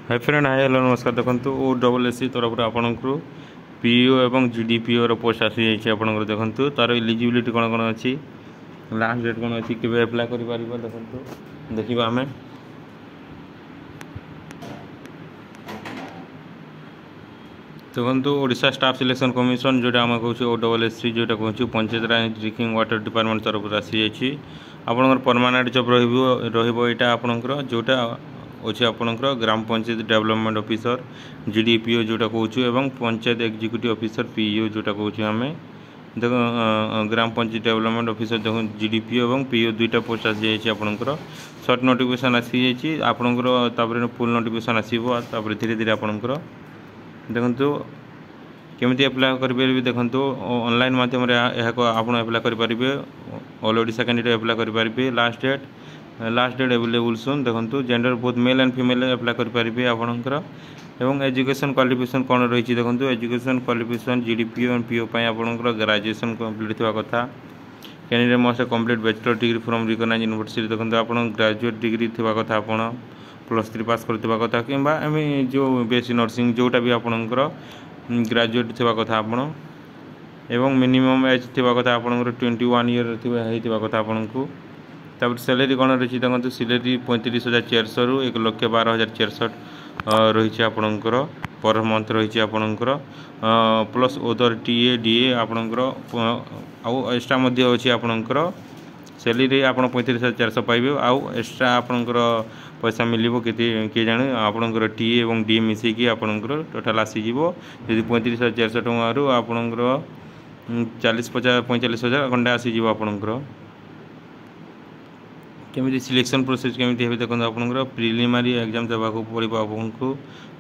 Hi friend hi hello नमस्कार देखो O double S C तरफ आपंकर पीओ और जीडीपीओ पोस्ट आसी जाइए आपंकर देखो तार इलिजिबिलिटी कौन कौन अच्छी लास्ट डेट कौन अच्छी के एप्लाय कर देखो देखा आम देखो ओडिशा स्टाफ सिलेक्शन कमिशन जोटा आम कौच ओ डबल एस सी जोटा कहूँ पंचायत राज ड्रिंकिंग वाटर डिपार्टमेंट तरफ आसी जाइए आपंकर परमानेंट जॉब रहा आपंकर जोटा अच्छे आपंकर ग्राम पंचायत डेवलपमेंट ऑफिसर जीडीपीओ जोटा कहूँ एवं पंचायत एग्जीक्यूटिव ऑफिसर पीईओ जोटा कहूँ आम देख ग्राम पंचायत डेवलपमेंट ऑफिसर देखो जीडीपीओ और पीईओ दुईटा पोस्ट आसी जाइए आपंकर सर्ट नोटिफिकेशन आसी जाइए आपंकर फुल नोटिफिकेशन आसो धीरे धीरे आपंकर देखो केमी एप्लाय करेंगे देखो ऑनलाइन मध्यम आप एप्लाय करेंगे ऑल ओडिशा कैंडिडेट एप्लाय करेंगे लास्ट डेट अवेलेबल सुन देखो gender both male and female apply करेंगे आपंकर एवं एजुकेशन क्वालिफिकेशन कौन रही देखो education qualification GDPO and PO आपंकर ग्रेजुएशन कंप्लीट थवा कथा candidate must complete bachelor degree from recognized university देखो आप ग्रेजुएट डिग्री थवा कथा आप +3 पास करथिबा कथा किंबा एम जो बीएससी नर्सिंग जोटा भी आपंकर ग्रेजुएट थवा कथा आपण एवं मिनिमम एज थवा कथा आपंकर 21 ईयर होइथिबा कथा आपनको तापर सैलरी कौन रही देखो सैलरी 35,400 रु 1,12,460 रही आपणकर पर मंथ रही आपणकर प्लस ओदर टीए डीए आपणकर आउ एक्स्ट्रा अच्छी आपणकर सैलरी आप 35,400 पाइबे आउ एक्स्ट्रा आपणकर पैसा मिलिबो किए जाने आपणकर टीए और डीए मिसेकी आपणकर टोटाल आसीजी यदि 35,400 टଙ୍କା रु आपणकर 45,000 खंडे आसीजी आपणकर केमी सिलेक्शन प्रोसेस केमी देखो आपंकर प्रिलिमिनारी एग्जाम देवाक पड़ो आपको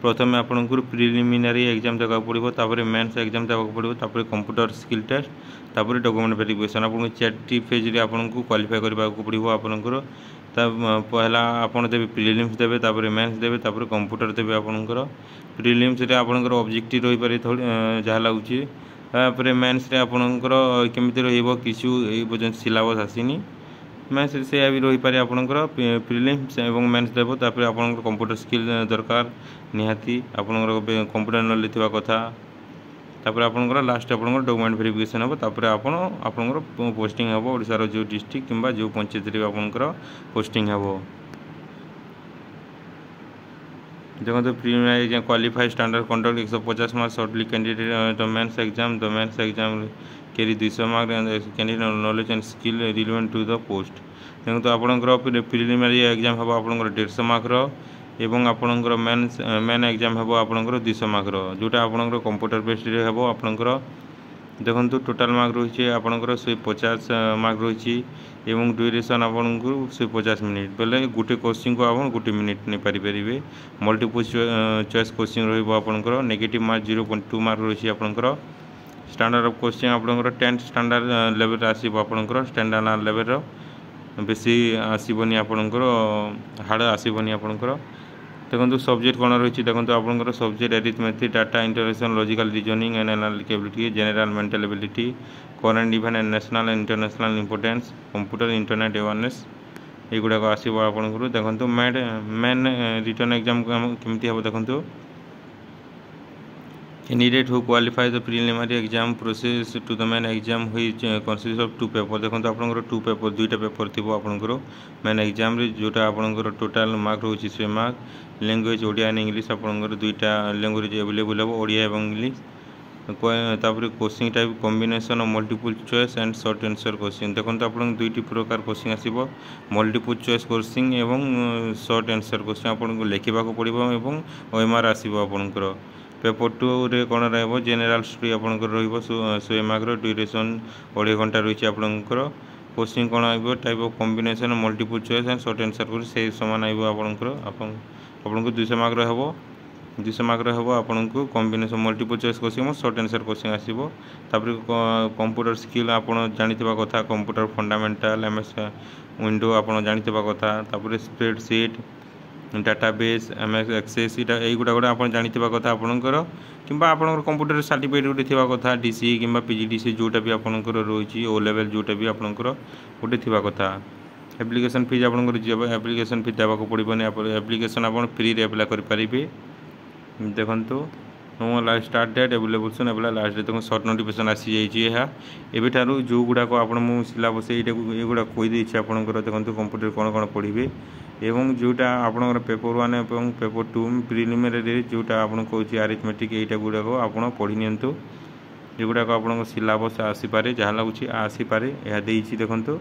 प्रथम आपंकर प्रिलिमिनारी एग्जाम देवाक पड़ो मेन्स एग्जाम देवाक पड़ो कंप्यूटर स्किल टेस्ट तापर डॉक्यूमेंट वेरिफिकेशन आपको 4टी फेज रे आपको क्वालिफाई करने पड़ो आपंकर पहला आपड़ देवे प्रिलिम्स देवे तापर मेन्स देवे तापर कंप्यूटर देवे आपंकर प्रिलिम्स रे आपंकर ऑब्जेक्टिव रही पारे जहाँ लगुच तापर मेन्स रे आपंकर केमी रही सिलेबस आसीनी मैथ्स से भी रही पारे आपंकर प्रिलिम्स और मेन्स देव तापर आपंकर कंप्यूटर स्किल दरकार निहाती आपंकर कंप्यूटर नॉलेज थवा कथा तापर आपंकर लास्ट आपंकर डॉक्यूमेंट वेरिफिकेशन हम तापर आपंकर पोस्टिंग हम ओडिशार जो डिस्ट्रिक्ट किंबा जो पंचायत रे आपंकर पोस्टिंग हम देखो preliminary exam qualified standard conduct 150 marks shortly candidate the mains exam carry 200 mark candidate knowledge and skill relevant to the post देखो तो आपंकर प्रिलिमिनरी एग्जाम हम आपंकर 150 मार्क एवं आपंकर मेन एग्जाम हम आपंकर 200 मार्क जोटा आपंकर कंप्यूटर बेस्ड हम आपंकर देखो टोटाल मार्क रही आपंकर 150 मार्क रही एवं ड्यूरेशन आपको 150 मिनिट बेले गोटे क्वेश्चन को आप गोटे मिनिट नहीं पारे मल्टीपल चॉइस क्वेश्चन रहा नेगेटिव मार्क 0.2 मार्क रही आपंकर स्टैंडर्ड ऑफ क्वेश्चन आपंकर 10th स्टैंडर्ड लेवल आसो आपंकर स्टैंडर्ड लेवल बेसी आसबनी आपंकर हार्ड आसबनी आपंकर देखो सब्जेक्ट कौन रही देखो आपंकर subject arithmetic data interaction logical reasoning and analytical ability general mental ability current event and national and international importance computer internet awareness युवाक आसो आपंकर देखो मेन रिटर्न एग्जाम केमती हम देखो candidate who qualify the preliminary exam process to the main exam which consist of 2 paper देखो आपंकर 2 paper दुईटा पेपर थी आपंकर मेन एग्जाम रे जोटा आपंकर टोटाल मार्क रही 100 mark language Odia and English आपंकर दुईटा लैंग्वेज अवेलेबल हम ओडिया और इंग्लिश तापर question type combination of multiple choice and short answer question देखो आप दुईटी प्रकार क्वेश्चन आसो मल्टीपल चॉइस क्वेश्चन और शॉर्ट आंसर क्वेश्चन आपको लिखा पड़ो और ओएमआर आसो आपंकर पेपर 2 रे कौन रहा जेनेल स्टडी आपंकर रही मार्क ड्यूरेशन 2.5 घंटा रही आपंकर क्वेश्चन कौन आइब type of combination multiple choice and short answer से सामान आइब आपको 200 मार्क हम 200 मार्क हम आपको combination multiple choice question short answer question आसो कंप्यूटर स्किल आप जाना कथा कंप्यूटर फंडामेंटाल एमएस विंडो आप जाना कथा स्प्रेडशीट डाटाबेस एमएस एक्सेस युवा गोटे आप जाना कथा आपंकर कि आपंकर कंप्यूटर सर्टिफिकेट गोटे थी कथा डीसी कि पीजीडीसी जोटा भी आपंकर रही ओ लेवल जोटा भी आपंकर गोटे थी कथा एप्लिकेशन फीस आपंकर एप्लिकेशन फी देवाक पड़ोनी एप्लिकेशन आप फ्री अप्लाई करेंगे। देखो no last start date available apply last date देखो सर्ट नोटिफिकेशन आसी जाइए। एबेठारू जो गुड़ाक आप सिलेबस युवा कहीदे आपंकर देखो कंप्यूटर कौन कौन पढ़े एवं जोटा आपंकर पेपर 1 और पेपर 2 प्रिलिमिनरी जोटा आप कहे आरिथमेटिक यहाँ गुड़ाक आप पढ़ी नियंतु। एगुड़ाक आप सिलेबस आसीपे जहाँ लगुच आसीपे यह देखो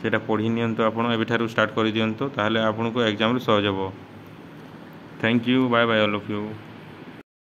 सेटा पढ़ी नियंतु आपन एबेठारू स्टार्ट कर दियंतु ताहले आपनको एग्जाम सहज हो। Thank you bye bye all of you.